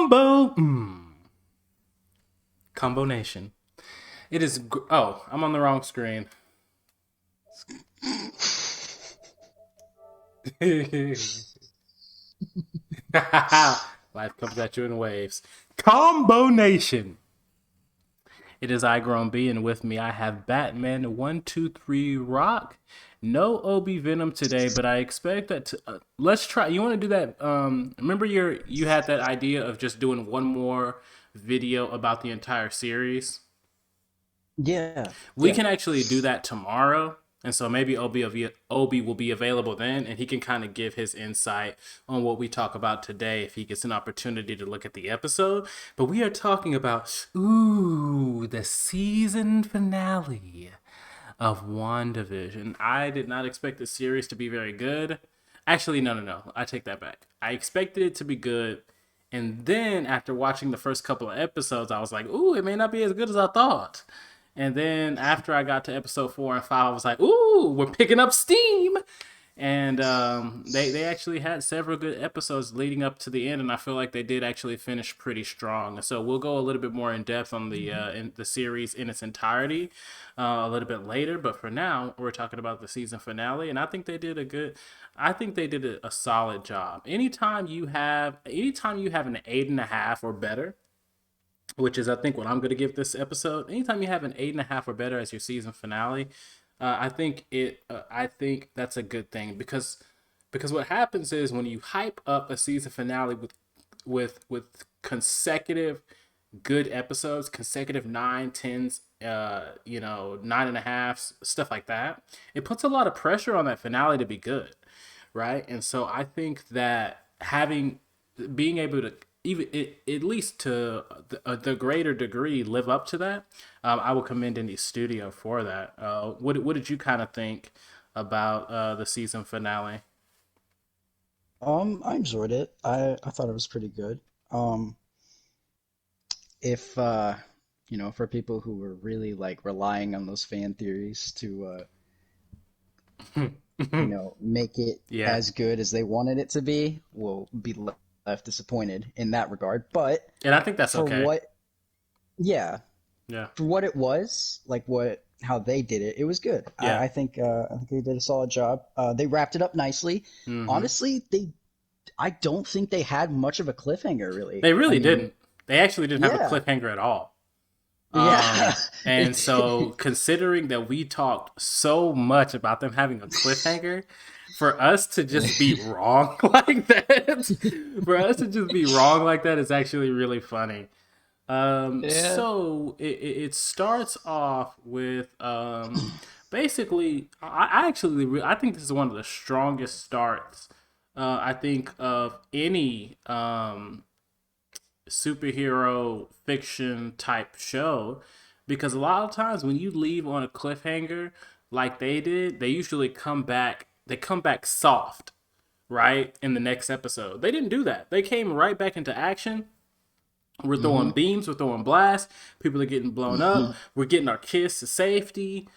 Combo. Combo Nation. It is. Oh, I'm on the wrong screen. Life comes at you in waves. Combo Nation. It is I Grown B, and with me I have Batman 123 Rock. No OB Venom today, but I expect that. Let's try. You want to do that? Remember you had that idea of just doing one more video about the entire series. Yeah, We yeah. can actually do that tomorrow. And so maybe Obi will be available then, and he can kind of give his insight on what we talk about today if he gets an opportunity to look at the episode. But we are talking about, the season finale of WandaVision. I did not expect the series to be very good. Actually, no. I take that back. I expected it to be good. And then after watching the first couple of episodes, I was like, ooh, it may not be as good as I thought. And then after I got to episode 4 and 5, I was like, ooh, we're picking up steam. And they actually had several good episodes leading up to the end, and I feel like they did actually finish pretty strong. So we'll go a little bit more in depth on in the series in its entirety a little bit later. But for now, we're talking about the season finale, and I think they did a solid job. Anytime you have an 8.5 or better, which is I think what I'm going to give this episode. Anytime you have an 8.5 or better as your season finale, I think that's a good thing because what happens is when you hype up a season finale with consecutive good episodes, consecutive nine, tens, 9.5s, stuff like that, it puts a lot of pressure on that finale to be good, right? And so I think that being able to even at least to the greater degree live up to that, I will commend any studio for that. What did you kind of think about the season finale? I enjoyed it. I thought it was pretty good. Um, if for people who were really like relying on those fan theories to make it Yeah, as good as they wanted it to be, will be left disappointed in that regard. But and I think that's for okay. what, yeah, Yeah, for what it was, like what how they did it, it was good. yeah. I think they did a solid job. They wrapped it up nicely. Hmm. Honestly, I don't think they had much of a cliffhanger, really. They I really mean, didn't. They actually didn't have a yeah, cliffhanger at all. yeah. And It's so considering that we talked so much about them having a cliffhanger, for us to just be wrong like that, for us to just be wrong like that is actually really funny. yeah. So it starts off with basically, I think this is one of the strongest starts I think of any superhero fiction type show, because a lot of times when you leave on a cliffhanger like they did, they usually come back. They come back soft, right? In the next episode, they didn't do that. They came right back into action. We're throwing Hmm. beams, we're throwing blasts. People are getting blown up. We're getting our kids to safety.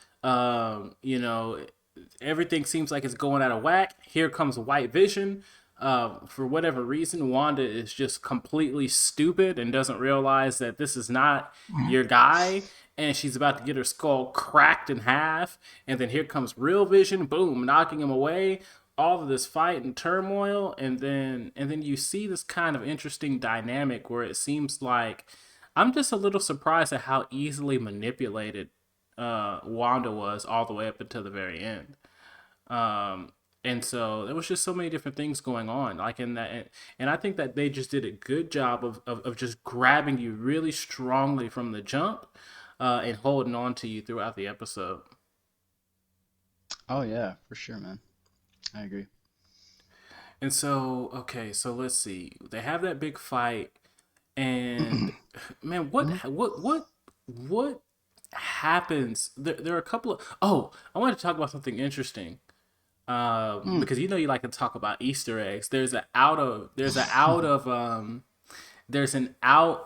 Everything seems like it's going out of whack. Here comes White Vision. For whatever reason, Wanda is just completely stupid and doesn't realize that this is not your guy. And she's about to get her skull cracked in half. And then here comes Real Vision, boom, knocking him away. All of this fight and turmoil, and then you see this kind of interesting dynamic where it seems like I'm just a little surprised at how easily manipulated Wanda was all the way up until the very end. Um, and so there was just so many different things going on, like in that, and I think that they just did a good job of just grabbing you really strongly from the jump, and holding on to you throughout the episode. Oh yeah, for sure, man. I agree. And so, okay, so let's see. They have that big fight, and man, what happens? There are a couple of. Oh, I wanted to talk about something interesting. Because you know you like to talk about Easter eggs. There's an out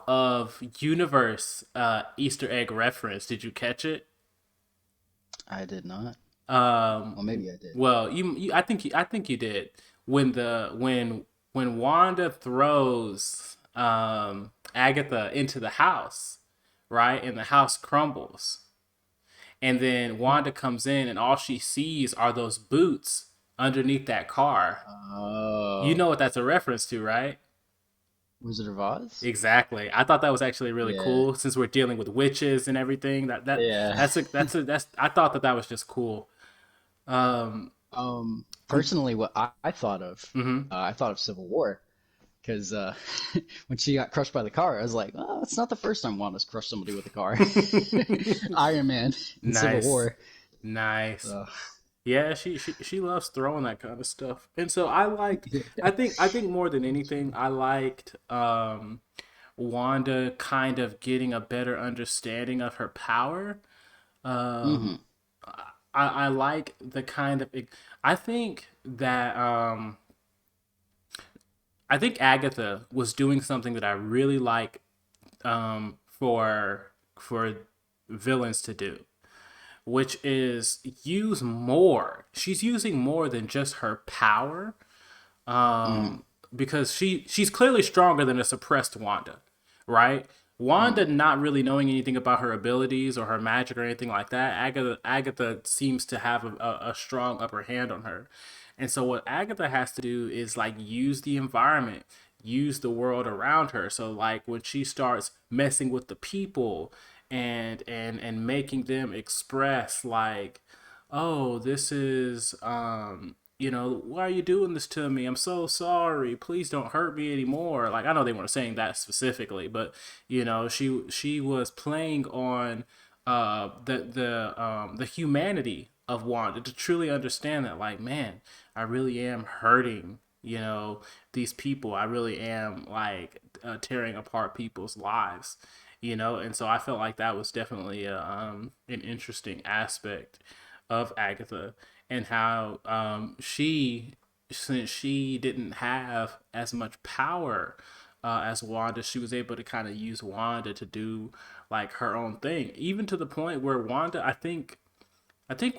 of universe Easter egg reference. Did you catch it? I did not. Um, Well, maybe I did. well, I think you did when Wanda throws Agatha into the house, right? And the house crumbles. And then Wanda comes in, and all she sees are those boots underneath that car. You Oh, know what that's a reference to, right? Wizard of Oz? Exactly. I thought that was actually really Yeah, cool since we're dealing with witches and everything. yeah. That's I thought that was just cool. Um, Personally, what I thought of, mhm. I thought of Civil War because when she got crushed by the car, I was like, oh, it's not the first time Wanda's crushed somebody with a car. Iron Man in Civil Nice, War. nice. So, Yeah, she loves throwing that kind of stuff, and so I liked. yeah. I think more than anything, I liked Wanda kind of getting a better understanding of her power. Hmm. Um, I like the kind of. I think that I think Agatha was doing something that I really like for villains to do, which is use more. She's using more than just her power, Hmm. because she's clearly stronger than a suppressed Wanda, right? Hmm. Wanda not really knowing anything about her abilities or her magic or anything like that. Agatha seems to have a strong upper hand on her, and so what Agatha has to do is like use the environment, use the world around her. So like when she starts messing with the people and making them express like, oh, this is why are you doing this to me? I'm so sorry. Please don't hurt me anymore. Like I know they weren't saying that specifically, but she was playing on the humanity of Wanda to truly understand that, like, man, I really am hurting, these people. I really am like tearing apart people's lives, and so I felt like that was definitely an interesting aspect of Agatha, and how since she didn't have as much power as Wanda, she was able to kind of use Wanda to do like her own thing, even to the point where Wanda, I think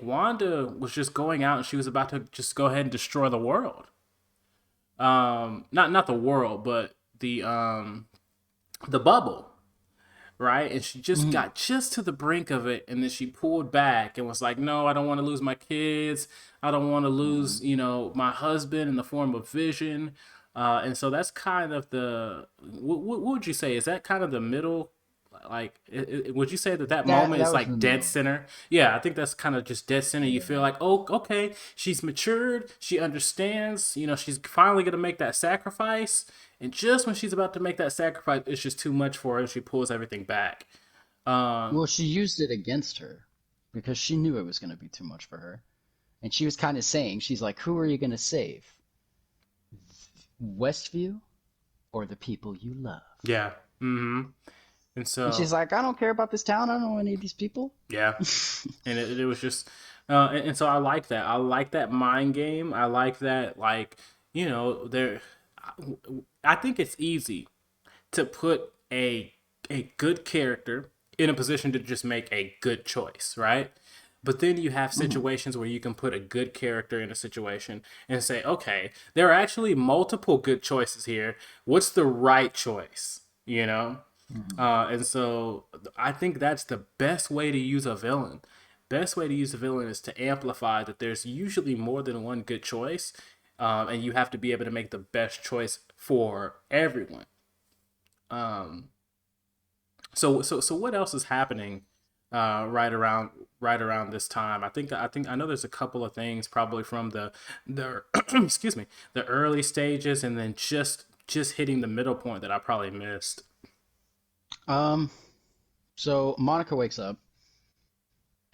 Wanda was just going out and she was about to just go ahead and destroy the world. Not the world, but the bubble, right? And she just Hmm. got just to the brink of it, and then she pulled back and was like, "No, I don't want to lose my kids. I don't want to lose, Hmm. my husband in the form of Vision." And so that's kind of what would you say? Is that kind of the middle? Like, would you say that that That moment that is was in like the dead middle. center? Yeah, I think that's kind of just dead center. You feel Yeah. like, oh, okay, she's matured. She understands. She's finally gonna make that sacrifice. And just when she's about to make that sacrifice, it's just too much for her, and she pulls everything back. Well, Um, she used it against her because she knew it was going to be too much for her. And she was kind of saying, she's like, who are you going to save? Westview or the people you love? yeah. Mm-hmm. And And so, she's like, I don't care about this town. I don't know any of these people. yeah. And it was just, and so I like that. I like that mind game. I like that, like, there. I think it's easy to put a good character in a position to just make a good choice, right? But then you have Hmm. situations where you can put a good character in a situation and say, okay, there are actually multiple good choices here. What's the right choice? Hmm. And so I think that's the best way to use a villain. Best way to use a villain is to amplify that there's usually more than one good choice, and you have to be able to make the best choice for everyone. Um, so what else is happening right around this time? I know there's a couple of things probably from the excuse me, the early stages, and then just hitting the middle point that I probably missed. Um, so Monica wakes up.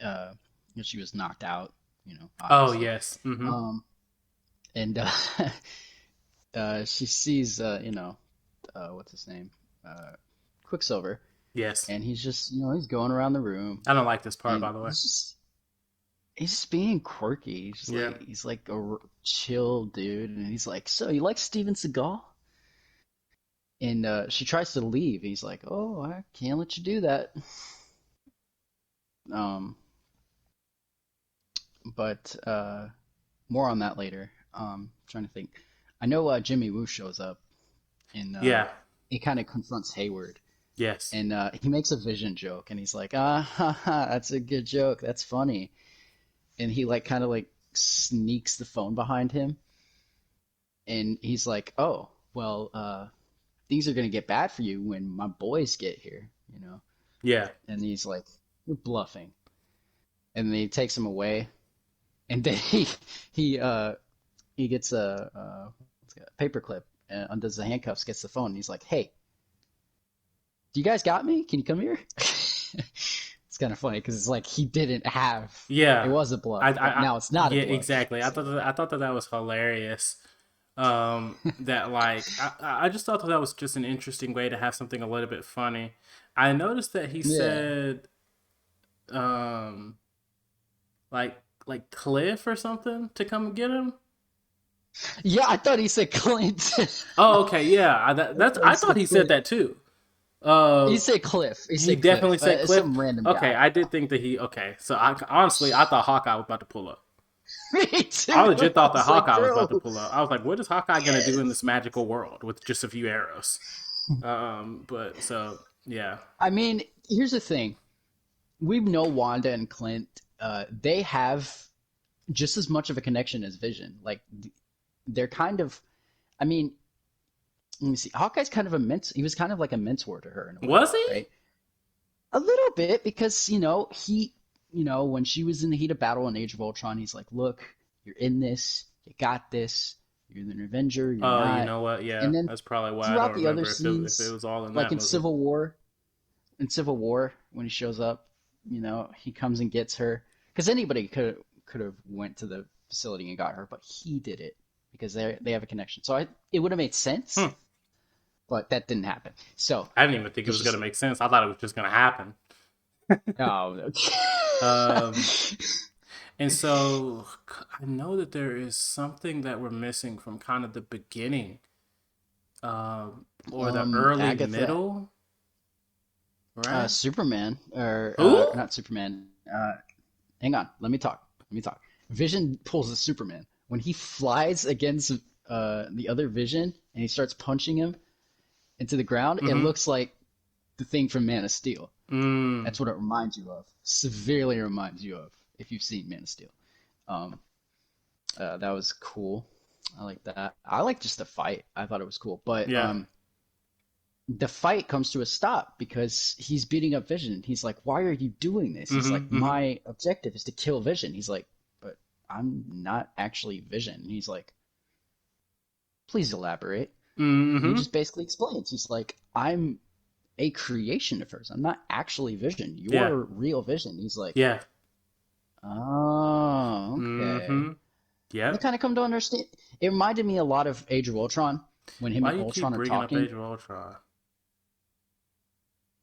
Uh, she was knocked out, Oh obviously. yes. Mm-hmm. Um, and she sees, what's his name? Uh, Quicksilver. Yes. And he's just, he's going around the room I don't like this part, and by the way. he's just being quirky. Yeah. He's like a chill dude. And he's like, so you like Steven Seagal? And she tries to leave. He's like, oh, I can't let you do that. Um, but more on that later. Trying to think. I know Jimmy Woo shows up in Yeah. it kind of confronts Hayward, Yes. and he makes a Vision joke, and he's like, ah, ha, ha, that's a good joke, that's funny, and he like kind of like sneaks the phone behind him, and he's like, oh, well, things are gonna get bad for you when my boys get here, you know, Yeah. and he's like, you're bluffing, and then he takes him away, and then he gets a paperclip and undoes the handcuffs, gets the phone, and he's like, hey, do you guys got me? Can you come here? It's kind of funny because it's like he didn't have it Yeah. was a bluff, but now it's not a Yeah, bluff. exactly. So I thought that that was hilarious. That like I just thought that that was just an interesting way to have something a little bit funny. I noticed that he yeah, said um like Cliff or something to come get him. yeah. I thought he said Clint. Oh, okay, yeah. I thought he I thought said he said Clint. that too. He Uh, said Cliff. He he said definitely Cliff. said Cliff. Some random Okay, guy. I did think that he. Okay, so I honestly I thought Hawkeye was about to pull up. Me I too. legit I thought that was like, Hawkeye was about to bro, pull up. I was like, what is Hawkeye gonna do in this yes. magical world with just a few arrows? But so yeah. I mean, here's the thing. We know Wanda and Clint. They have just as much of a connection as Vision. Like they're kind of. I mean, let me see. Hawkeye's kind of a mentor. He was kind of like a mentor to her in a way, Was he? right? A little bit because when she was in the heat of battle in Age of Ultron, he's like, "Look, you're in this. You got this. You're an Avenger. You're Oh, you not." know what? And Yeah, then that's probably why I don't throughout the other remember if it scenes, was all in like that movie. In Civil War, when he shows up, he comes and gets her because anybody could have went to the facility and got her, but he did it because they have a connection. So it would have made sense, Hmm. but that didn't happen. So I didn't even think it let's was gonna just make sense. I thought it was just gonna happen. oh. Um, and so I know that there is something that we're missing from kind of the beginning, or the early Agatha, middle, right? Superman, or Who? not Superman. Hang on, let me talk. Let me talk. Vision pulls a Superman when he flies against the other Vision and he starts punching him into the ground. It Mm-hmm. looks like the thing from Man of Steel. Mm. That's what it reminds you of. Severely reminds you of if you've seen Man of Steel. Um, that was cool. I like that. I like just the fight. I thought it was cool, but Yeah. the fight comes to a stop because he's beating up Vision. He's like, "Why are you doing this?" He's like, Mm-hmm. Mm-hmm. "My objective is to kill Vision." He's like, "But I'm not actually Vision." And he's like, "Please elaborate." And he Mm-hmm. just basically explains. He's like, "I'm a creation of hers. I'm not actually Vision. Yeah. You're real Vision." He's like, Yeah. "Oh, okay." Mm-hmm. And I Yep. kind of come to understand. It reminded me a lot of Age of Ultron when him Why and you keep Ultron are bringing up talking Age of Ultron?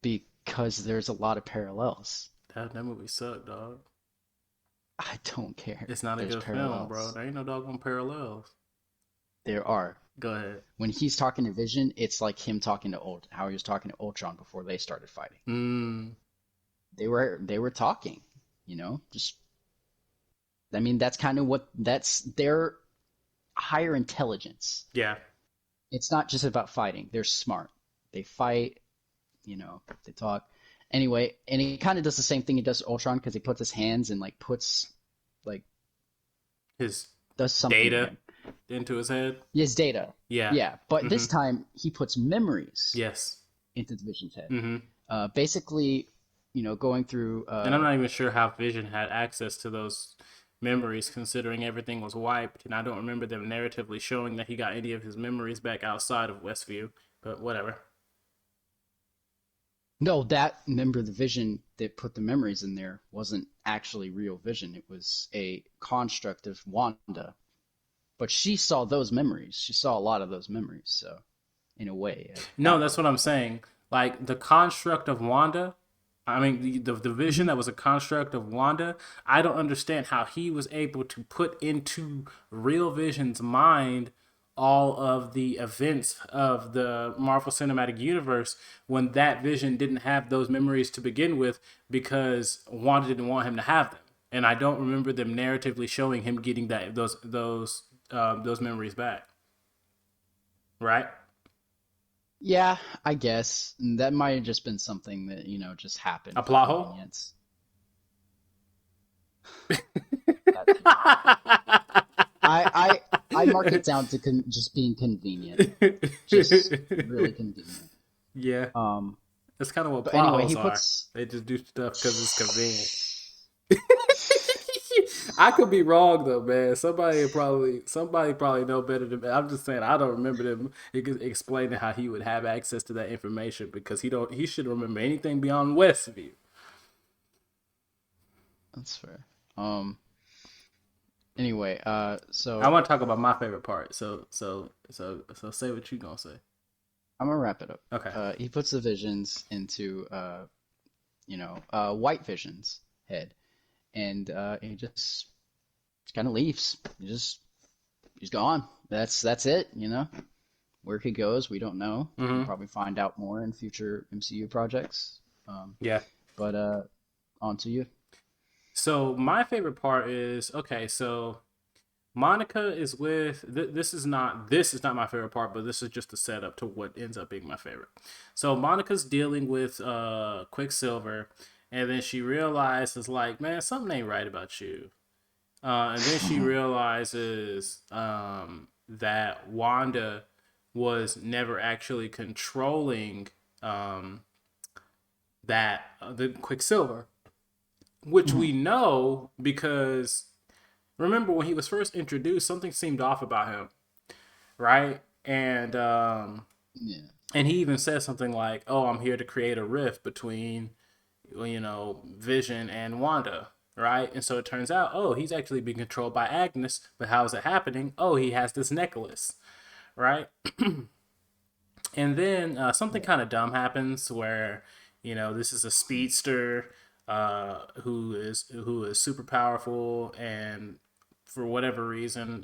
because there's a lot of parallels. That movie sucked, dog. I don't care. It's not a There's good film, bro. parallels. There ain't no doggone parallels. There are. Go ahead. When he's talking to Vision, it's like him talking to how he was talking to Ultron before they started fighting. Mm. They were talking, just I mean that's kind of what that's their higher intelligence. Yeah. It's not just about fighting. They're smart. They fight, they talk. Anyway, and he kind of does the same thing he does to Ultron because he puts his hands and like puts like His does something to data him. into his head. His data. Yeah. Yeah, but Mm-hmm. this time he puts memories Yes. into the Vision's head. Mm-hmm. Basically, going through. And I'm not even sure how Vision had access to those memories, considering everything was wiped. And I don't remember them narratively showing that he got any of his memories back outside of Westview. But whatever. No, that member of the Vision that put the memories in there wasn't actually real Vision. It was a construct of Wanda. But she saw those memories. She saw a lot of those memories. So, in a way, a No, that's backup. what I'm saying. Like the construct of Wanda, I mean, the vision Hmm. that was a construct of Wanda, I don't understand how he was able to put into Real Vision's mind all of the events of the Marvel Cinematic Universe when that vision didn't have those memories to begin with because Wanda didn't want him to have them. And I don't remember them narratively showing him getting those memories back. Right? Yeah, I guess that might have just been something that, just A happened for plot hole? convenience. That too. I I mark it down to just being convenient, just really convenient. Yeah, Um, that's kind of what but plot anyway, holes he are. puts. They just do stuff because it's convenient. I could be wrong though, man. Somebody know better than me. I'm just saying I don't remember them explaining how he would have access to that information because he shouldn't remember anything beyond Westview. That's fair. Um, anyway, I so want to talk about my favorite part. So say what you gonna say. I'm gonna wrap it up. Okay. He puts the visions into White Vision's head, and he just kind of leaves. He's gone. That's it. Where he goes, we don't know. We'll Mm-hmm. probably find out more in future MCU projects. Yeah. But on to you. So my favorite part is okay. So Monica is with this is not my favorite part, but this is just the setup to what ends up being my favorite. So Monica's dealing with Quicksilver, and then she realizes like, man, something ain't right about you. And then she realizes that Wanda was never actually controlling um, that the Quicksilver, which we know because remember when he was first introduced, something seemed off about him, right? Yeah. And he even says something like, "Oh, I'm here to create a rift between, Vision and Wanda." Right, and so it turns out, oh, he's actually being controlled by Agnes. But how is it happening? Oh, he has this necklace, right? And then something Yeah. kind of dumb happens where this is a speedster who is super powerful, and for whatever reason,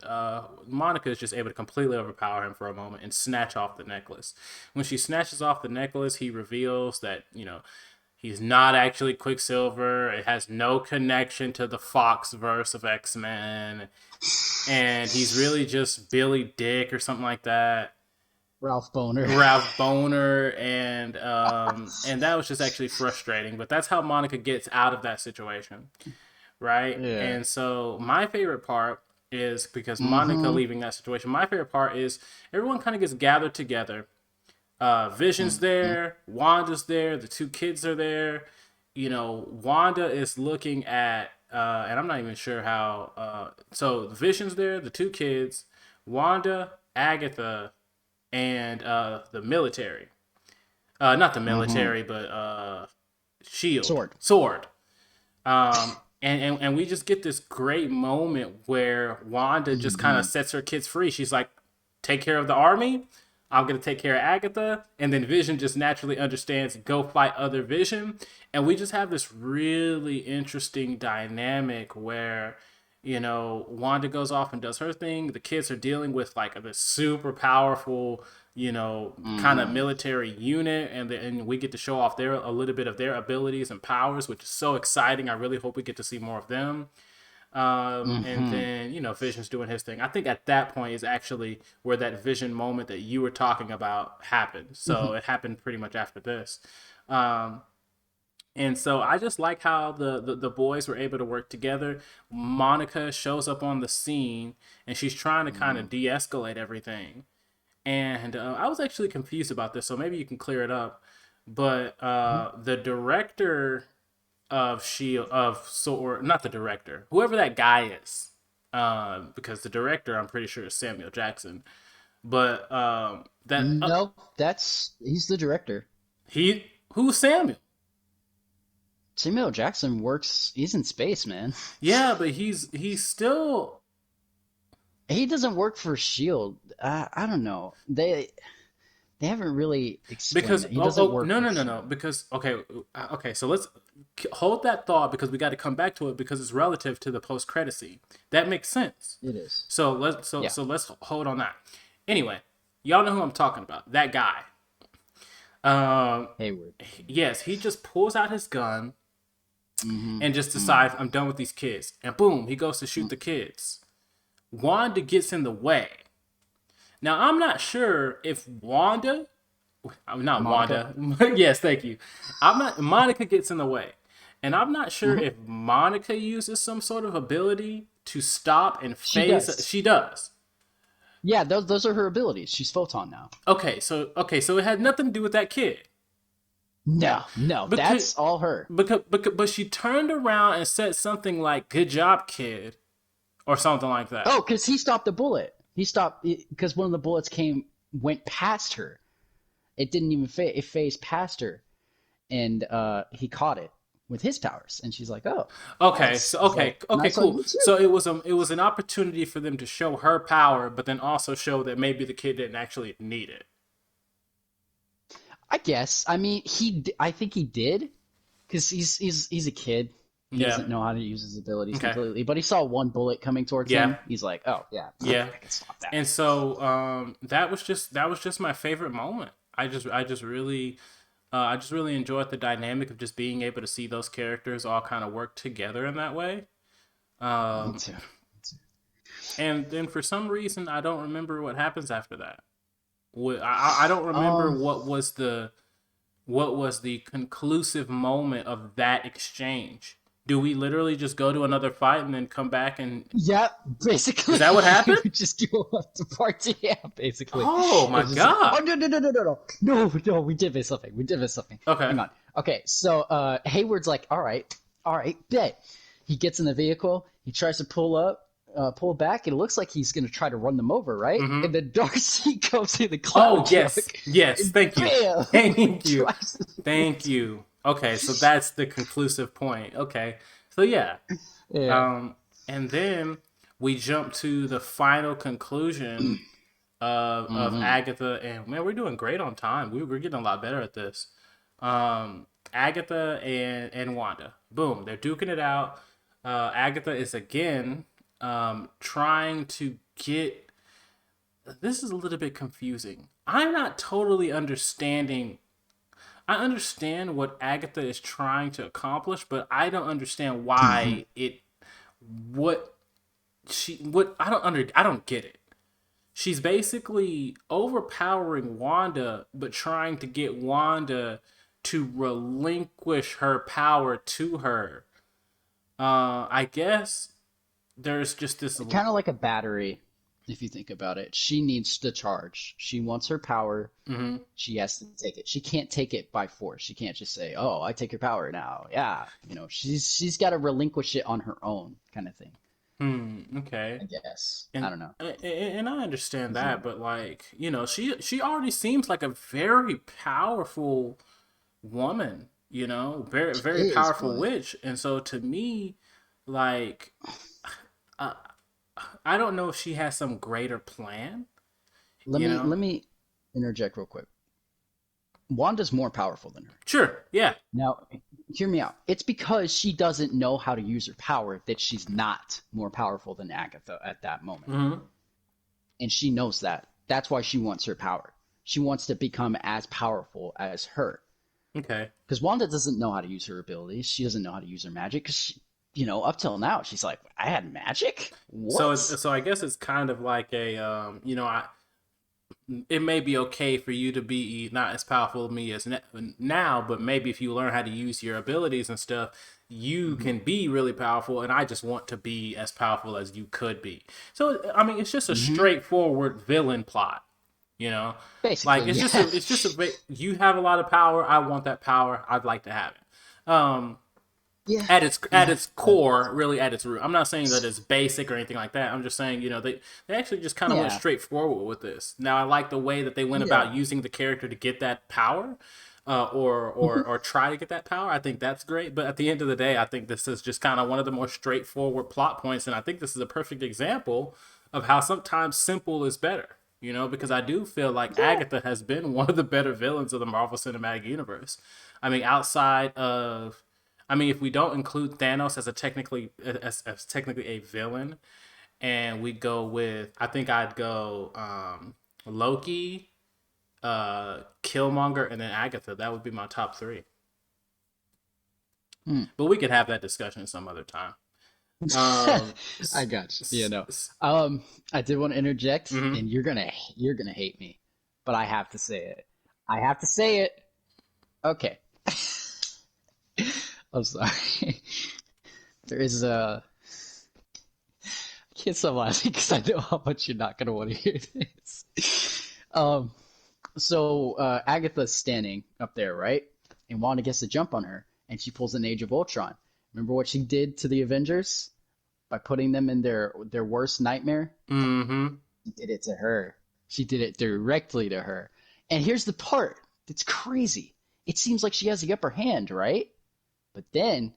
Monica is just able to completely overpower him for a moment and snatch off the necklace. When she snatches off the necklace, he reveals that he's not actually Quicksilver. It has no connection to the Fox verse of X-Men, and he's really just Billy Dick or something like that. Ralph Boner. Ralph Boner, and that was just actually frustrating. But that's how Monica gets out of that situation, right? Yeah. And so my favorite part is because Monica Mm-hmm. leaving that situation. My favorite part is everyone kind of gets gathered together. Vision's Mm-hmm. there, Wanda's there, the two kids are there. Wanda is looking at, and I'm not even sure how. So Vision's there, the two kids, Wanda, Agatha, and the military. Not the Mm-hmm. military, but Shield, Sword. Sword. And we just get this great moment where Wanda just kind of Mm-hmm. sets her kids free. She's like, "Take care of the army. I'm gonna take care of Agatha," and then Vision just naturally understands, "Go fight other Vision," and we just have this really interesting dynamic where Wanda goes off and does her thing. The kids are dealing with like this super powerful, kind of Mm-hmm. military unit, and we get to show off a little bit of their abilities and powers, which is so exciting. I really hope we get to see more of them. And Mm-hmm. then Vision's doing his thing. I think at that point is actually where that Vision moment that you were talking about happened. So it happened pretty much after this. Um, and so I just like how the boys were able to work together. Monica shows up on the scene and she's trying to kind Mm-hmm. of de escalate everything. And I was actually confused about this, so maybe you can clear it up. But the director of Shield of Sword, not the director, whoever that guy is, because the director I'm pretty sure is Samuel Jackson. But that No, he's the director. he who's Samuel? Samuel Jackson works. He's in space, man. Yeah, but he's still He doesn't work for Shield. I don't know. They haven't really explained because that. He doesn't work no for no no no Shield. because okay, so let's hold that thought because we got to come back to it because it's relative to the post credit scene. That makes sense. It is. So let's so Yeah. so let's hold on that. Anyway, y'all know who I'm talking about. That guy. Um, Hayward. yes, he just pulls out his gun Mm-hmm. and just Mm. decides I'm done with these kids, and boom, he goes to shoot the kids. Wanda gets in the way. Now I'm not sure if Wanda I'm not Monica. Wanda. Yes, thank you. I'm not. Monica gets in the way, and I'm not sure Hmm. if Monica uses some sort of ability to stop and She phase. does. She does. Yeah, those are her abilities. She's photon now. Okay, so it had nothing to do with that kid No, no, because that's all her. but she turned around and said something like "Good job, kid" or something like that. Oh, because he stopped the bullet. He stopped because one of the bullets went past her. It didn't even it phased past her, and he caught it with his powers. And she's like, "Oh, Okay, nice." so He's like, okay, "Nice on cool. you too." So it was an opportunity for them to show her power, but then also show that maybe the kid didn't actually need it. I guess. I mean, I think he did because he's a kid. He Yeah. doesn't know how to use his abilities Okay. completely. But he saw one bullet coming towards Yeah. him. He's like, "Oh yeah, Yeah. I can stop that." And so that was just my favorite moment. I just really enjoyed the dynamic of just being able to see those characters all kind of work together in that way. Me Um, too. and then for some reason I don't remember what happens after that. I don't remember Um, what was the conclusive moment of that exchange. Do we literally just go to another fight and then come back and yeah, is basically, that what we happened? would just go up to party. Yeah, basically, Oh my it's just like, oh god. no, no, no, no, no, no, no, no, we did miss something. We did miss something. Okay. Hang on. Okay, so Hayward's like, all right, bet. He gets in the vehicle. He tries to pull back. It looks like he's gonna try to run them over, right? Mm-hmm. And then Darcy goes in the cloud Oh truck yes, yes. and Thank you, bam, thank you, drives. thank you. Okay, so that's the conclusive point. Okay, so yeah, Yeah. um, and then we jump to the final conclusion of Mm-hmm. Agatha, and man, we're doing great on time. We're getting a lot better at this. Agatha and Wanda, boom, they're duking it out. Agatha is again trying to get. This is a little bit confusing. I'm not totally understanding. I understand what Agatha is trying to accomplish, but I don't understand why it. What what I don't get it. She's basically overpowering Wanda, but trying to get Wanda to relinquish her power to her. I guess there's just this. Kind of like a battery, if you think about it. She needs to charge. She wants her power. Mhm. She has to take it. She can't take it by force. She can't just say, "Oh, I take your power now." Yeah, she's got to relinquish it on her own, kind of thing. Okay. I guess. I And don't know. and I understand that, but like she already seems like a very powerful woman. Very She very is, powerful but witch, and so to me, like uh, I don't know if she has some greater plan. let You me know, let me interject real quick. Wanda's more powerful than her. sure, yeah, Now, hear me out. It's because she doesn't know how to use her power that she's not more powerful than Agatha at that moment. hmm And she knows that. That's why she wants her power. She wants to become as powerful as her. okay. Because Wanda doesn't know how to use her abilities. She doesn't know how to use her magic. Up till now, she's like, I had magic? So What? so I guess it's kind of like a I it may be okay for you to be not as powerful as me as now, but maybe if you learn how to use your abilities and stuff, you Mm-hmm. can be really powerful. And I just want to be as powerful as you could be. So I mean, it's just a Mm-hmm. straightforward villain plot. You know, like Basically, yeah. you have a lot of power. I want that power. I'd like to have it. Yeah. At Yeah. its core, really at its root. I'm not saying that it's basic or anything like that. I'm just saying, they actually just kind of went Yeah. straightforward with this. Now, I like the way that they went Yeah. about using the character to get that power, Mm-hmm. or try to get that power. I think that's great. But at the end of the day, I think this is just kind of one of the more straightforward plot points, and I think this is a perfect example of how sometimes simple is better. Because I do feel like Yeah. Agatha has been one of the better villains of the Marvel Cinematic Universe. I mean, if we don't include Thanos as technically a villain, and we go with, I think I'd go Loki, Killmonger, and then Agatha. That would be my top three. Hmm. But we could have that discussion some other time. Um, I s- got you. s- No. s- I did want to interject, mhm. and you're gonna hate me, but I have to say it. I have to say it. Okay. I'm sorry. There is a. I can't stop laughing because I know how much you're not gonna want to hear this. So Agatha's standing up there, right? And Wanda gets to jump on her, and she pulls an Age of Ultron. Remember what she did to the Avengers by putting them in their worst nightmare? Mm-hmm. She did it to her. She did it directly to her. And here's the part that's crazy. It seems like she has the upper hand, right? But then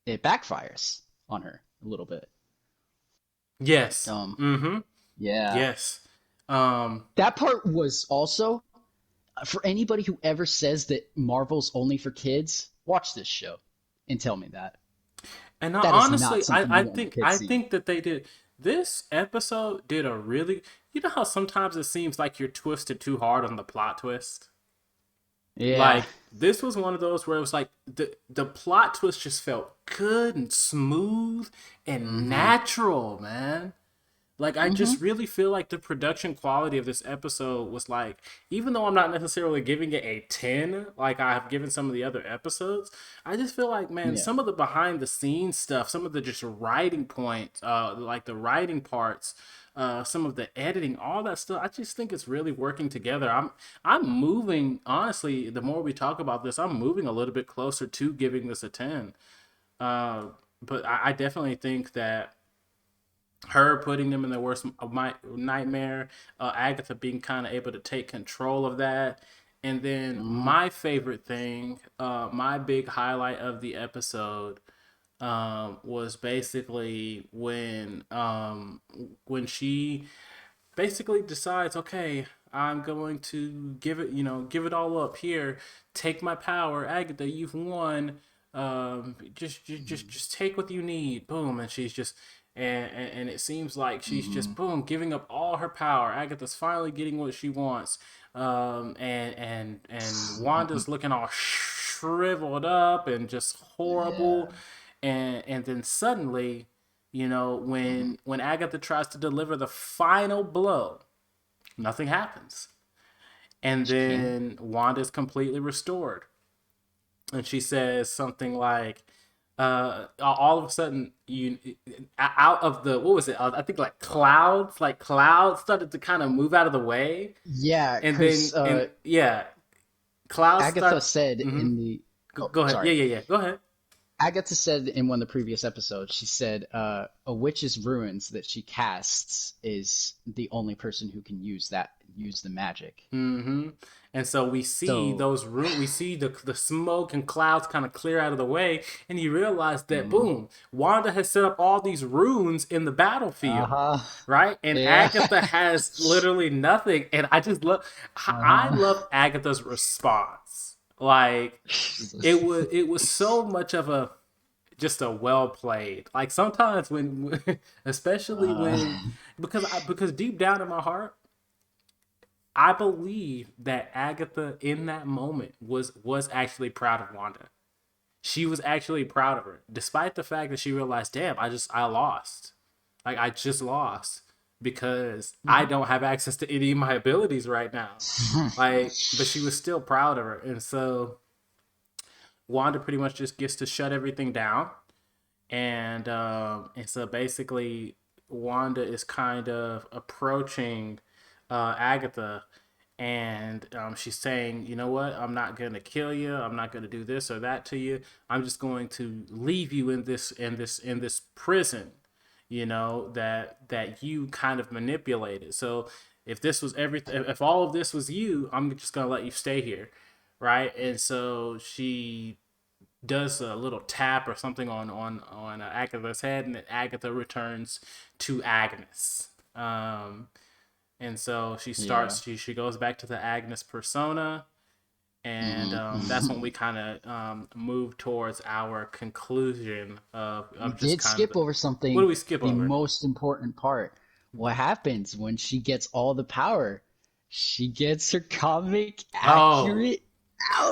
it backfires on her a little bit. Yes. Um, Mm-hmm. yeah. Yes. Um, That part was also for anybody who ever says that Marvel's only for kids, watch this show and tell me that. and That is not honestly, something you want your I kids seeing. think that they did this episode did a really. You know how sometimes it seems like you're twisted too hard on the plot twist. Yeah. Like this was one of those where it was like the plot twist just felt good and smooth and Mm-hmm. natural, man. Like I Mm-hmm. just really feel like the production quality of this episode was like, even though I'm not necessarily giving it a 10 like I have given some of the other episodes, I just feel like, man, Yeah. some of the behind the scenes stuff, some of the just writing points, like the writing parts, some of the editing, all that stuff, I just think it's really working together. I'm moving, honestly, the more we talk about this, I'm moving a little bit closer to giving this a 10. Uh, but I definitely think that her putting them in their worst of my nightmare, Agatha being kind of able to take control of that, and then Mm-hmm. my favorite thing, my big highlight of the episode, was basically when she basically decides, okay, I'm going to give it all up here. Take my power, Agatha. You've won. Just take what you need. Boom, and she's just, and it seems like she's Mm-hmm. just boom giving up all her power. Agatha's finally getting what she wants. And Wanda's looking all shriveled up and just Yeah. horrible, and then suddenly, Mm-hmm. when Agatha tries to deliver the final blow, nothing happens. And She can't. then Wanda's completely restored. And she says something like, all of a sudden, you out of the, what was it? I think like clouds started to kind of move out of the way. Yeah, And because then, and yeah, clouds Agatha start. said Mm-hmm. in the. Oh, Go ahead. sorry. Yeah, yeah, yeah. Go ahead. Agatha said in one of the previous episodes, she said a witch's ruins that she casts is the only person who can use the magic. Mm-hmm. And so we see So, those room, we see the smoke and clouds kind of clear out of the way, and you realize that mhm. boom, Wanda has set up all these runes in the battlefield, Uh-huh. right? And Yeah. Agatha has literally nothing. And I Uh-huh. love Agatha's response. Like Jesus. it was so much of a just a well played. Like sometimes when, especially when, Uh, because deep down in my heart, I believe that Agatha in that moment was actually proud of Wanda. She was actually proud of her, despite the fact that she realized, damn, I lost. Like I just lost because I mhm. don't have access to any of my abilities right now. Like, but she was still proud of her, and so Wanda pretty much just gets to shut everything down, and so basically Wanda is kind of approaching Agatha, and she's saying, "You know what? I'm not going to kill you. I'm not going to do this or that to you. I'm just going to leave you in this prison, that you kind of manipulated. So if this was everything, if all of this was you, I'm just going to let you stay here." Right, and so she does a little tap or something on Agatha's head, and then Agatha returns to Agnes. And so Yeah. she goes back to the Agnes persona, and that's when Hmm. we kind of move towards our conclusion We of just did kind of skip the, over what do something, we skip the over? most important part. What happens when she gets all the power? She gets her comic Oh, accurate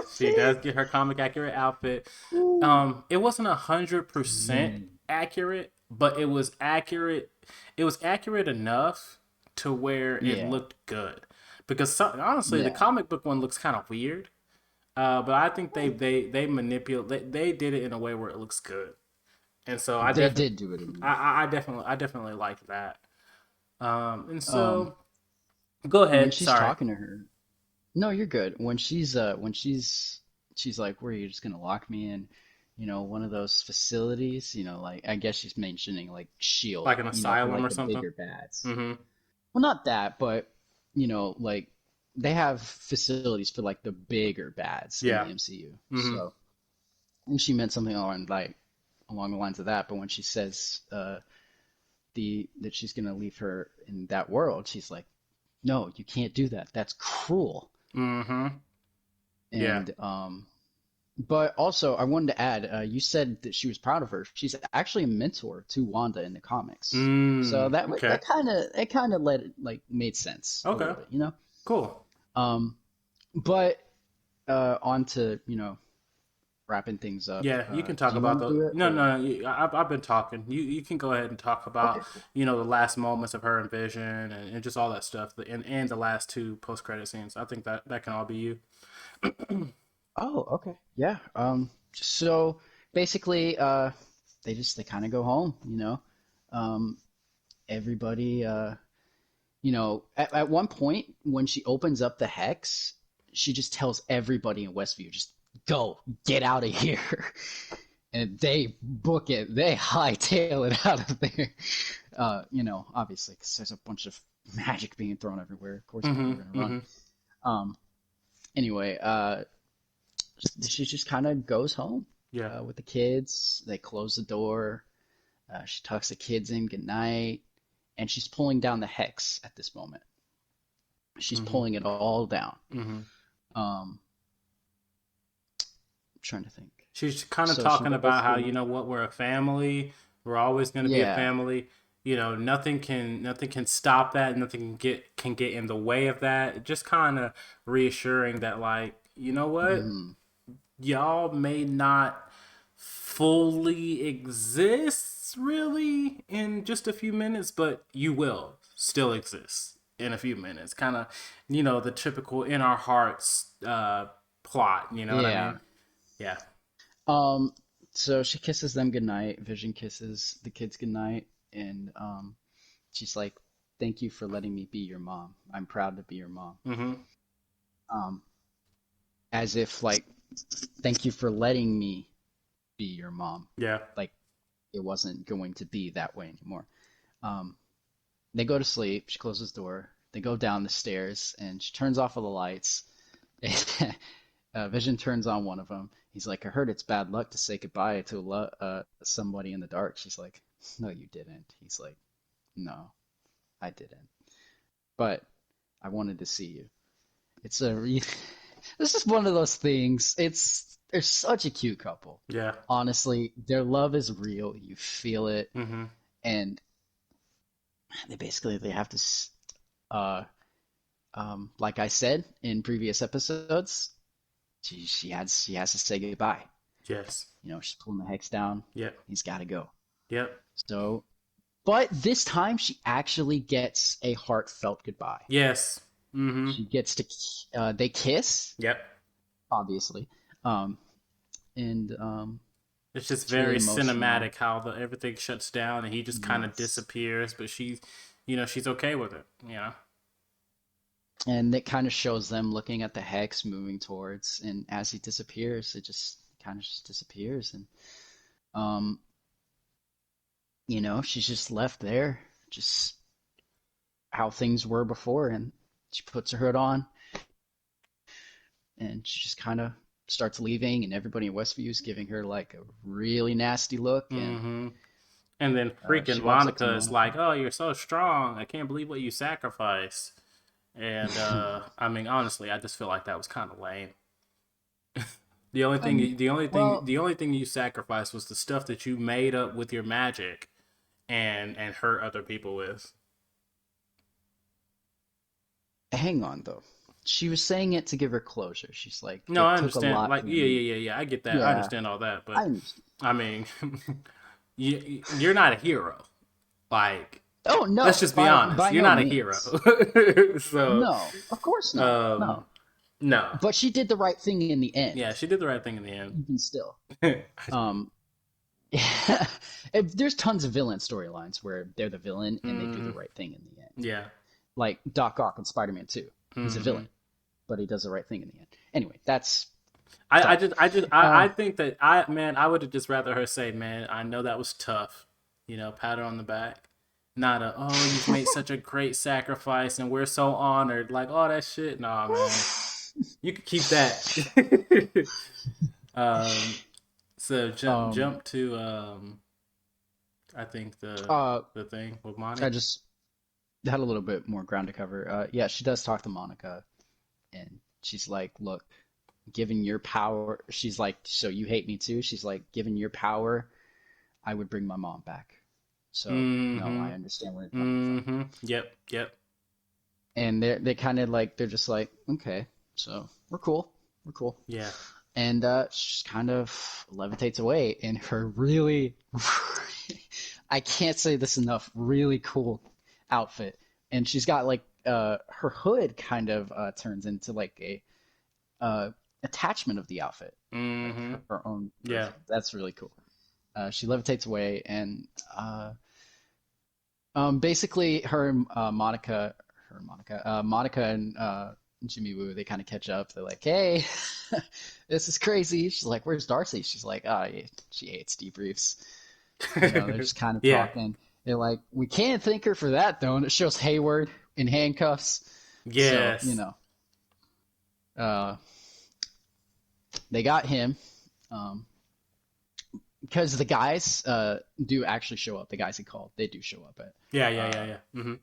she does outfit. get her comic accurate outfit. Ooh. It wasn't 100% Mm. accurate, but it was accurate. It was accurate enough to where it Yeah. looked good. because honestly, the Yeah, comic book one looks kind of weird. But I think they manipulate they did it in a way where it looks good, and so they did do it in. I definitely like that. And Um, so go when ahead. she's Sorry, talking to her, no, you're good. When she's like, "Where are you just gonna lock me in?" One of those facilities. Like I guess she's mentioning like Shield. like an For asylum like or the something. bigger bads. Mm-hmm. Well, not that, but like they have facilities for like the bigger bads in Yeah. the MCU. Mm-hmm. So, and she meant something along the lines of that. But when she says the that she's gonna leave her in that world, she's like, "No, you can't do that. That's cruel." Mm-hmm. Yeah. And but also I wanted to add, you said that she was proud of her. She's actually a mentor to Wanda in the comics. So that Okay. that kind of let it like made sense a Okay. little bit. Cool. Um, but on to wrapping things up. Yeah, you can Do talk you about want to the do it no, or? no, no. I've been talking. You can go ahead and talk about Okay, cool. the last moments of her and Vision and just all that stuff. And the last two post credit scenes. I think that can all be you. Oh, okay. Yeah. So basically, they kind of go home. Um, everybody. At one point when she opens up the hex, she just tells everybody in Westview, just go, get out of here. And they book it. They hightail it out of there. Obviously, because there's a bunch of magic being thrown everywhere. Of course, people Mm-hmm. are gonna run. Mm-hmm. Um, anyway, she just kind of goes home Yeah. with the kids. They close the door. She tucks the kids in goodnight, and she's pulling down the hex at this moment. She's Mm-hmm. pulling it all down. Mm-hmm. I'm trying to think. She's kind of So she talking goes about how through. what, we're a family. We're always going to be a Yeah. family. Nothing can stop that. Nothing can get in the way of that. Just kind of reassuring that like what, Hmm. y'all may not fully exist really in just a few minutes, but you will still exist in a few minutes. Kind of, the typical in our hearts plot. You know what I Yeah. mean? Yeah. Um. So she kisses them goodnight. Vision kisses the kids goodnight, and she's like, "Thank you for letting me be your mom. I'm proud to be your mom." Mm-hmm. Um. As if like, "Thank you for letting me be your mom." Yeah. Like it wasn't going to be that way anymore. Um. They go to sleep. She closes the door. They go down the stairs, and she turns off all the lights. Vision turns on one of them. He's like, "I heard it's bad luck to say goodbye to somebody in the dark." She's like, "No, you didn't." He's like, "No, I didn't. But I wanted to see you." It's a re This is one of those things. They're such a cute couple. Yeah. Honestly, their love is real. You feel it, Mm-hmm. and they have to uh like I said in previous episodes, she has to say goodbye. Yes. She's pulling the hex down. Yep. He's got to go. Yep. So, but this time she actually gets a heartfelt goodbye. Yes. Mm-hmm. She gets to, they kiss, Yep. obviously, um, and It's just it's really very emotional. cinematic how everything shuts down and he just kind of Yes. disappears, but she's okay with it. And it kind of shows them looking at the hex moving towards, and as he disappears, it just kind of just disappears, and um, she's just left there, just how things were before, and she puts her hood on, and she just kind of starts leaving, and everybody in Westview is giving her like a really nasty look, and Mm-hmm. And then freaking she walks up to Monica is like, Monica. "Oh, you're so strong. I can't believe what you sacrificed." And I mean, honestly, I just feel like that was kind of lame. Um, well, The only thing you sacrificed was the stuff that you made up with your magic and hurt other people with. hang on though. She was saying it to give her closure. She's like, No, it I took a understand. lot Like, for yeah, me. yeah, yeah, yeah. I get that. I Yeah, understand all that, I but understand. I mean, you're not a hero. Like, Oh Let's no, just be honest. by You're no not a hero. means. So, No, of course not. um, No. no. But she did the right thing in the Yeah, end, she did the right thing in the end. even still. Um, yeah, there's tons of villain storylines where they're the villain and they do the Hmm. right thing in the end. Yeah. Like Doc Ock in Spider-Man 2. He's a Hmm. villain, but he does the right thing in the end. Anyway, that's I sorry. just, Uh, I think that man, I would have just rather her say, man, I know that was tough. Pat her on the back. Not a, oh, you've made such a great sacrifice and we're so honored. Like, all that shit. Nah, man. You could keep that. um, so um, jump to, I think uh, the thing with Monty. I just had a little bit more ground to cover. Yeah, she does talk to Monica, and she's like, "Look, given your power," she's like, "So you hate me too?" She's like, "Given your power, I would bring my mom back." So no, Mm-hmm. I understand where you're coming from. Mm-hmm. Yep. Yep. And they kind of like they're just like, okay, so we're cool, Yeah. and she kind of levitates away in her really, I can't say this enough, really cool outfit, and she's got like her hood kind of turns into like a uh, attachment of the outfit, like Mm-hmm. her own Yeah. version. That's really cool. She levitates away, and basically, Monica and Jimmy Woo, they kind of catch up. They're like, "Hey, this is crazy." She's like, "Where's Darcy?" She's like, "Ah, yeah, she hates debriefs." They're just kind of Yeah. talking. They're like, "We can't thank her for that, though." And it shows Hayward in handcuffs. So, Yes. uh, they got him um, because the guys do actually show up. The guys he called, they do show up at Yeah. Yeah. Yeah. uh, Yeah. Mm-hmm.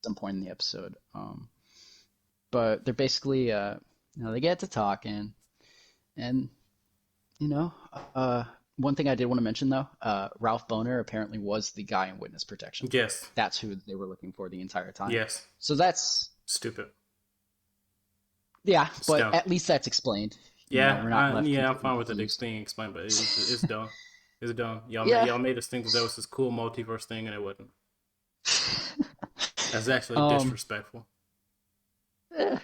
some point in the episode. But they're basically they get to talking, and you know uh one thing I did want to mention though, Ralph Boner apparently was the guy in witness protection. Yes. That's who they were looking for the entire time. Yes. So that's, Stupid. yeah, It's but dumb. at least that's explained. Yeah. We're not left Yeah. I'm completely fine with it confused. being explained, but it's dumb. It's dumb. Yeah. Y'all made us think that there was this cool multiverse thing, and it wasn't. That's actually um disrespectful. eh.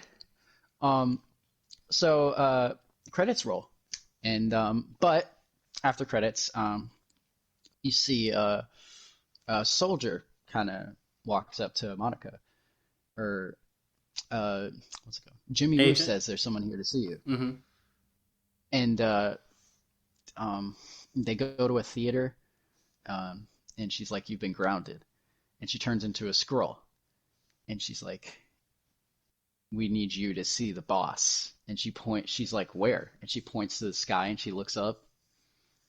um so credits roll, and but after credits, you see a soldier kind of walks up to Monica, or uh, what's it called? Jimmy Woo Agent. says there's someone here to see you, Mm-hmm. and um, they go to a theater, um, and she's like, "You've been grounded," and she turns into a scroll, and she's like, "We need you to see the boss," and she's like, "Where?" And she points to the sky, and she looks up,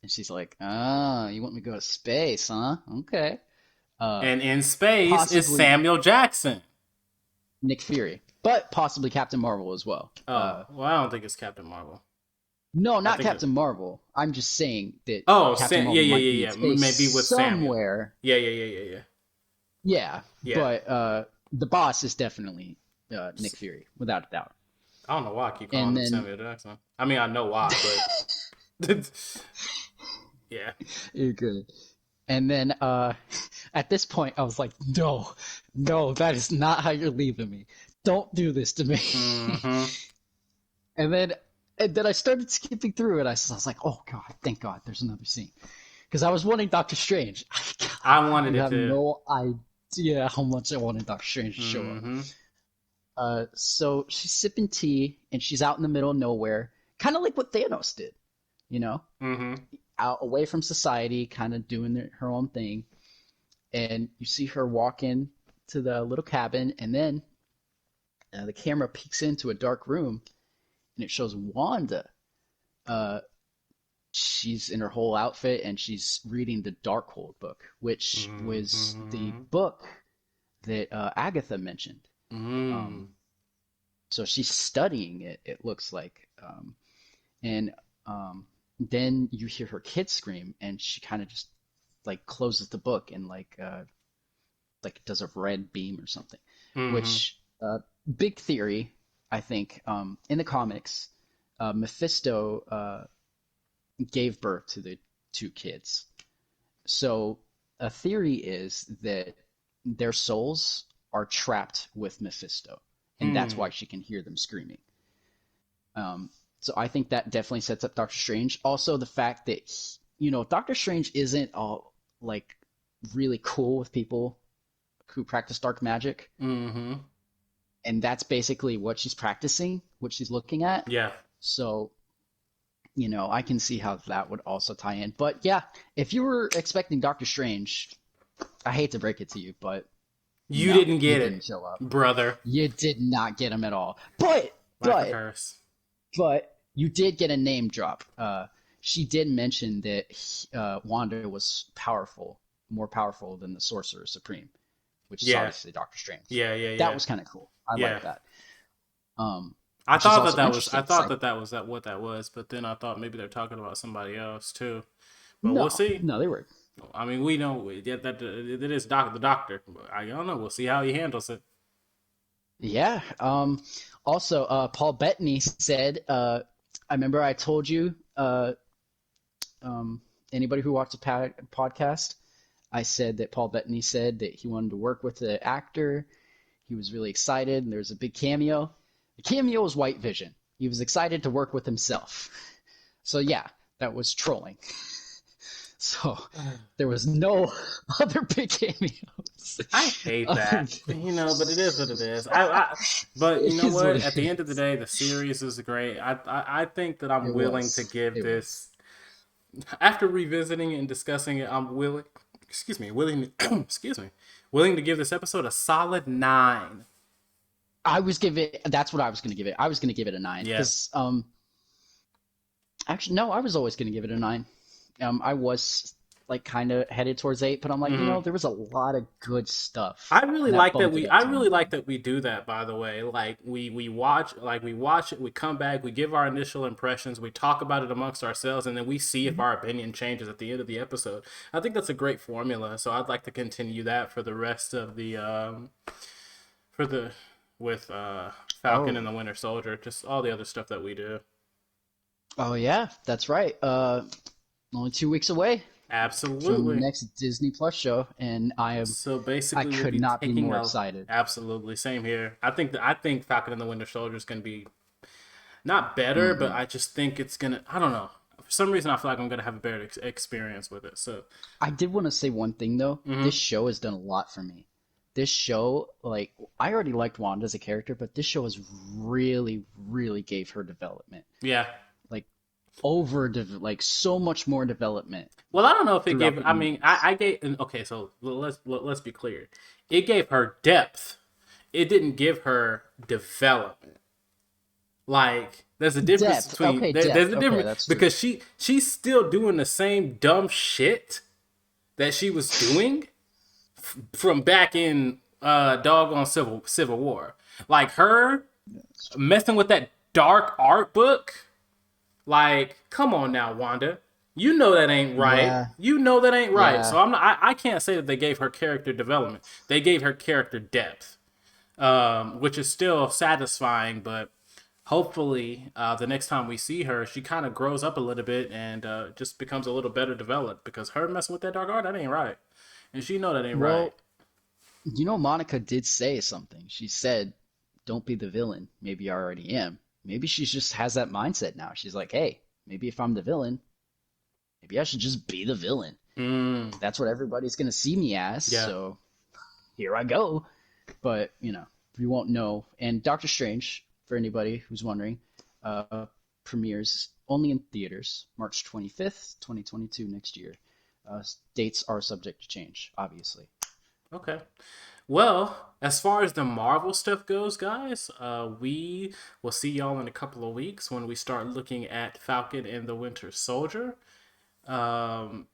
and she's like, "Ah, you want me to go to space, huh? Okay." Uh, And in space is Possibly Samuel Jackson. Nick Fury, but possibly Captain Marvel as well. Oh, well, I don't think it's Captain Marvel. No, I not think it. Captain Marvel. I'm just saying that Oh, Captain Yeah, Marvel yeah, might be in yeah, yeah. space Maybe with Samuel. somewhere. Yeah, yeah, yeah, yeah, yeah. Yeah, Yeah. but the boss is definitely Nick Fury, without a doubt. I don't know why I keep calling And him then Samuel Jackson. I mean, I know why, but yeah. you're good. And then at this point, I was like, no, no, that is not how you're leaving me. Don't do this to me. Mm-hmm. and then and then I started skipping through it. I was like, oh God, thank God, there's another scene. Because I was wanting Doctor Strange. I wanted You it have to. no idea how much I wanted Doctor Strange to show up. Mm-hmm. So she's sipping tea and she's out in the middle of nowhere, kind of like what Thanos did, you know, Mm-hmm. out away from society, kind of doing her own thing. And you see her walk in to the little cabin, and then the camera peeks into a dark room, and it shows Wanda. Uh, she's in her whole outfit, and she's reading the Darkhold book, which was the Mm-hmm. book that Agatha mentioned. Um, Mm-hmm. so she's studying it. It looks like, and then you hear her kid scream, and she kind of just like closes the book and like does a red beam or something. Mm-hmm. Which big theory, I think, in the comics, Mephisto gave birth to the two kids. So a theory is that their souls are trapped with Mephisto, and that's Hmm. why she can hear them screaming. So I think that definitely sets up Doctor Strange. Also, the fact that Doctor Strange isn't all like really cool with people who practice dark magic, Mm-hmm. and that's basically what she's practicing, what she's looking at. Yeah. So I can see how that would also tie in. But yeah, if you were expecting Doctor Strange, I hate to break it to you, but You no, didn't he get didn't it, show up. brother. You did not get him at all. But Like a but curse. but you did get a name drop. She did mention that Wanda was powerful, more powerful than the Sorcerer Supreme, which is Yeah. obviously Doctor Strange. Yeah. Yeah. That Yeah. was kind of cool. I Yeah. like that. Um, I which is thought that also that was. I interesting. 'Cause thought that that was that what that was, but then I thought maybe they're talking about somebody else too. But we'll no, see. no, they were. I mean, we know that it is the doctor. I don't know. We'll see how he handles it. Yeah. Also, Paul Bettany said, I remember I told you, um, anybody who watched the podcast, I said that Paul Bettany said that he wanted to work with the actor. He was really excited, and there was a big cameo. The cameo was White Vision. He was excited to work with himself. So, yeah, that was trolling. So, there was no other big cameos. I hate Other that, than, but it is what it is. But you it know is what what? it At the end of the is. day, the series is great. I think that I'm It willing to was. give It was. this after revisiting it and discussing it. I'm willing. Excuse me. Willing. Excuse me. Willing to give this episode a solid 9. I was give it. That's what I was going to give it. I was going to give it a nine Yeah. because actually no, I was always going to give it a nine. I was like kind of headed towards 8, but I'm like, Hmm. there was a lot of good stuff, I really and that like that bumped it we. up I to a really like 9. that we do that. By the way, like we watch it. We come back. We give our initial impressions. We talk about it amongst ourselves, and then we see if our opinion changes at the end of the episode. I think that's a great formula. So I'd like to continue that for the rest of the for the with Falcon Oh, and the Winter Soldier. Just all the other stuff that we do. oh yeah, that's right. Only 2 weeks away from the Absolutely. next Disney Plus show, and So I basically, we'll could be not be taking more a excited. absolutely same here. I think Falcon and the Winter Soldier is going to be not better, but Hmm. I just think it's gonna. I don't know. For some reason, I feel like I'm gonna have a better experience with it. So, I did want to say one thing though. This mm-hmm. show has done a lot for me. This show, like, I already liked Wanda as a character, but this show has really, really gave her development. Yeah. Like, like so much more development Well, I don't know if it throughout gave. the I mean, movies. I gave. Okay, so let's be clear. It gave her depth. It didn't give her development. Like there's a difference Depth. between Okay, there's depth. a Okay, difference that's true. because she's still doing the same dumb shit that she was doing from back in doggone Civil War. Like her That's true. messing with that dark art book. Like, come on now, Wanda. You know that ain't right. Yeah, You know that ain't right. yeah. So I'm not. I can't say that they gave her character development. They gave her character depth, which is still satisfying. But hopefully, the next time we see her, she kind of grows up a little bit and just becomes a little better developed. Because her messing with that dark art, that ain't right, and she know that ain't right. Well, Monica did say something. She said, "Don't be the villain. Maybe I already am." Maybe she just has that mindset now. She's like, "Hey, maybe if I'm the villain, maybe I should just be the villain. Mm, That's what everybody's gonna see me as. yeah. So here I go." But we won't know. And Doctor Strange, for anybody who's wondering, uh, premieres only in theaters March 25th, 2022 next year. Dates are subject to change, obviously. Okay. Well, as far as the Marvel stuff goes, guys, we will see y'all in a couple of weeks when we start looking at Falcon and the Winter Soldier. Actually,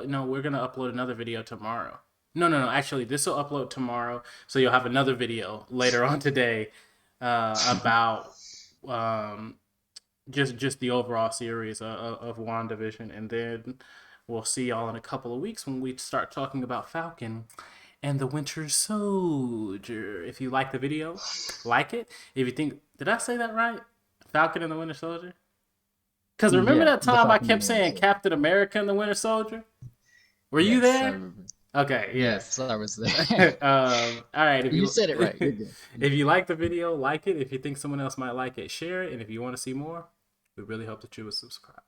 no, we're gonna upload another video tomorrow. No, no, no. Actually, this will upload tomorrow, so you'll have another video later on today about um, just the overall series of WandaVision, and then we'll see y'all in a couple of weeks when we start talking about Falcon and the Winter Soldier. If you like the video, like it. If you think, did I say that right? Falcon and the Winter Soldier? Because remember Yeah, that the time I Falcon and kept the Winter saying Soldier. Captain America and the Winter Soldier? Were you Yes, I there? remember. Okay, yes. Yes, I was there. All right. If You you said it right. You're good. if you like the video, like it. If you think someone else might like it, share it. And if you want to see more, we really hope that you would subscribe.